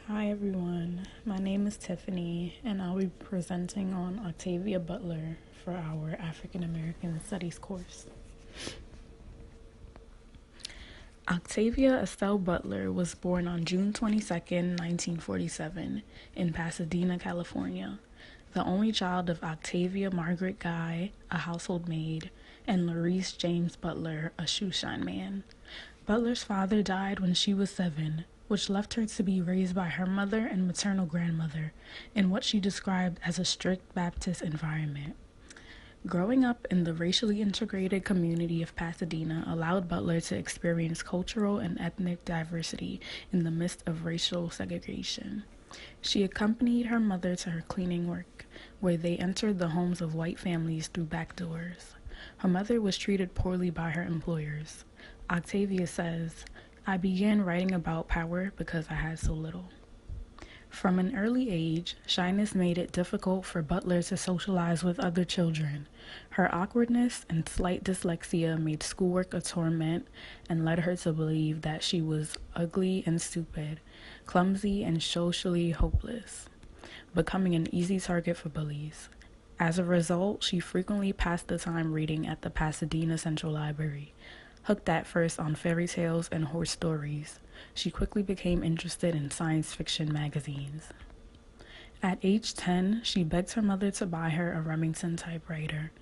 Hi everyone, my name is Tiffany and I'll be presenting on Octavia Butler for our African American Studies course. Octavia Estelle Butler was born on June 22nd, 1947 in Pasadena, California, the only child of Octavia Margaret Guy, a household maid, and Laurice James Butler, a shoeshine man. Butler's father died when she was 7, which left her to be raised by her mother and maternal grandmother in what she described as a strict Baptist environment. Growing up in the racially integrated community of Pasadena allowed Butler to experience cultural and ethnic diversity in the midst of racial segregation. She accompanied her mother to her cleaning work, where they entered the homes of white families through back doors. Her mother was treated poorly by her employers. Octavia says, "I began writing about power because I had so little." From an early age, shyness made it difficult for Butler to socialize with other children. Her awkwardness and slight dyslexia made schoolwork a torment and led her to believe that she was ugly and stupid, clumsy and socially hopeless, becoming an easy target for bullies. As a result, she frequently passed the time reading at the Pasadena Central Library. Hooked at first on fairy tales and horse stories, she quickly became interested in science fiction magazines. At age 10, she begged her mother to buy her a Remington typewriter.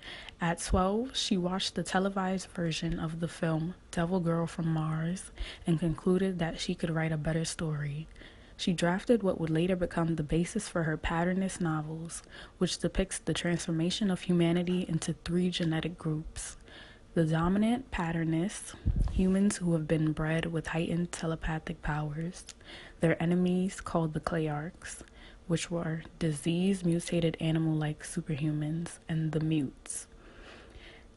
At 12, she watched the televised version of the film Devil Girl from Mars and concluded that she could write a better story. She drafted what would later become the basis for her patternist novels, which depicts the transformation of humanity into 3 genetic groups. The dominant patternists, humans who have been bred with heightened telepathic powers, their enemies called the Clayarchs, which were disease-mutated animal-like superhumans, and the mutes.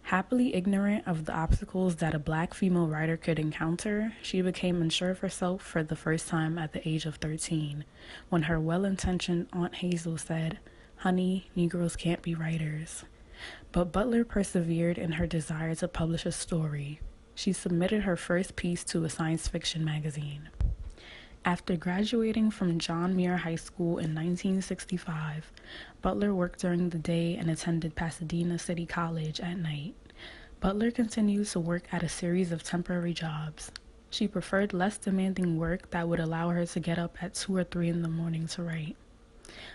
Happily ignorant of the obstacles that a black female writer could encounter, she became unsure of herself for the first time at the age of 13, when her well-intentioned Aunt Hazel said, "Honey, Negroes can't be writers." But Butler persevered in her desire to publish a story. She submitted her first piece to a science fiction magazine. After graduating from John Muir High School in 1965, Butler worked during the day and attended Pasadena City College at night. Butler continued to work at a series of temporary jobs. She preferred less demanding work that would allow her to get up at 2 or 3 in the morning to write.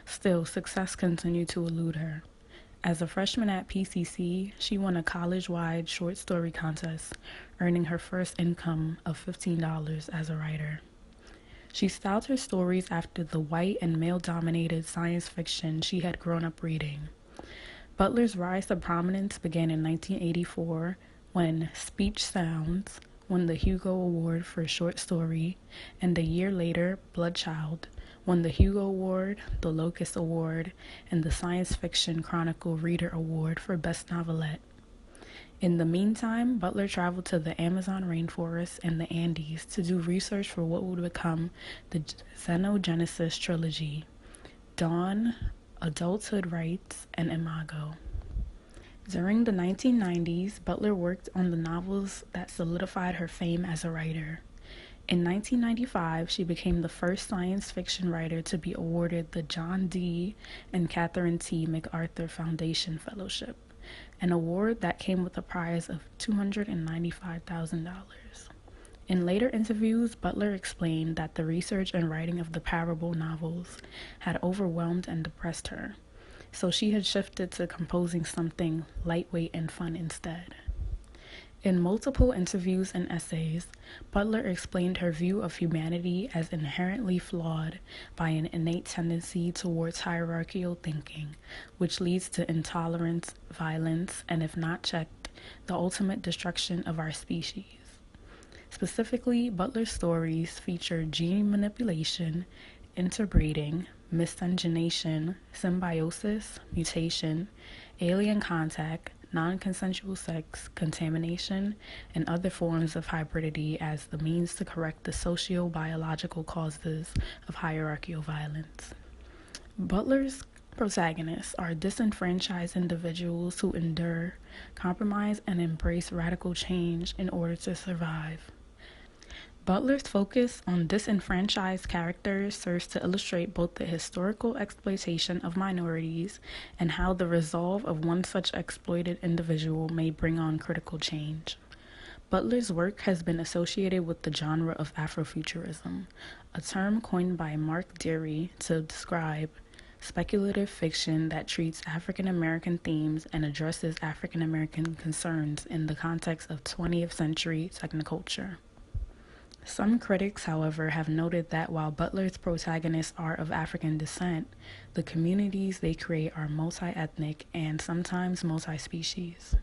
Still, success continued to elude her. As a freshman at PCC, she won a college-wide short story contest, earning her first income of $15 as a writer. She styled her stories after the white and male-dominated science fiction she had grown up reading. Butler's rise to prominence began in 1984 when Speech Sounds won the Hugo Award for short story, and a year later, Bloodchild won the Hugo Award, the Locust Award, and the Science Fiction Chronicle Reader Award for Best Novelette. In the meantime, Butler traveled to the Amazon rainforest and the Andes to do research for what would become the Xenogenesis trilogy: Dawn, Adulthood Rights, and Imago. During the 1990s, Butler worked on the novels that solidified her fame as a writer. In 1995, she became the first science fiction writer to be awarded the John D. and Catherine T. MacArthur Foundation Fellowship, an award that came with a prize of $295,000. In later interviews, Butler explained that the research and writing of the parable novels had overwhelmed and depressed her, so she had shifted to composing something lightweight and fun instead. In multiple interviews and essays, Butler explained her view of humanity as inherently flawed by an innate tendency towards hierarchical thinking, which leads to intolerance, violence, and if not checked, the ultimate destruction of our species. Specifically, Butler's stories feature gene manipulation, interbreeding, miscegenation, symbiosis, mutation, alien contact, non-consensual sex, contamination, and other forms of hybridity as the means to correct the socio-biological causes of hierarchical violence. Butler's protagonists are disenfranchised individuals who endure, compromise, and embrace radical change in order to survive. Butler's focus on disenfranchised characters serves to illustrate both the historical exploitation of minorities and how the resolve of one such exploited individual may bring on critical change. Butler's work has been associated with the genre of Afrofuturism, a term coined by Mark Deary to describe speculative fiction that treats African American themes and addresses African American concerns in the context of 20th century technoculture. Some critics, however, have noted that while Butler's protagonists are of African descent, the communities they create are multi-ethnic and sometimes multi-species.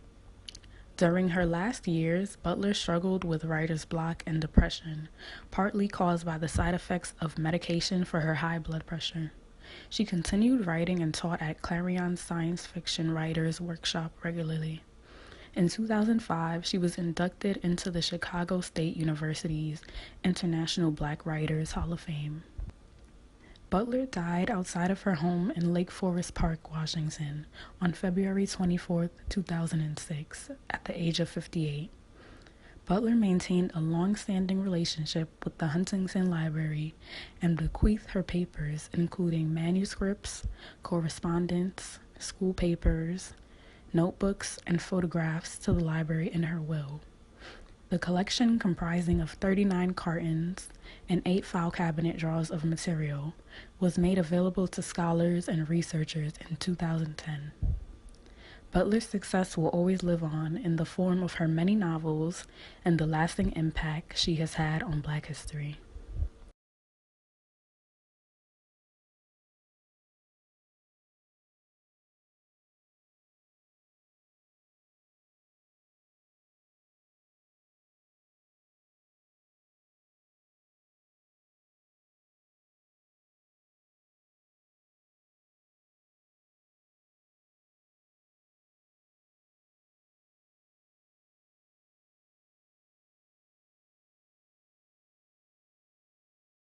During her last years, Butler struggled with writer's block and depression, partly caused by the side effects of medication for her high blood pressure. She continued writing and taught at Clarion's Science Fiction Writers Workshop regularly. In 2005, she was inducted into the Chicago State University's International Black Writers Hall of Fame. Butler died outside of her home in Lake Forest Park, Washington, on February 24, 2006, at the age of 58. Butler maintained a long-standing relationship with the Huntington Library and bequeathed her papers, including manuscripts, correspondence, school papers, notebooks, and photographs, to the library in her will. The collection, comprising of 39 cartons and 8 file cabinet drawers of material, was made available to scholars and researchers in 2010. Butler's success will always live on in the form of her many novels and the lasting impact she has had on Black history.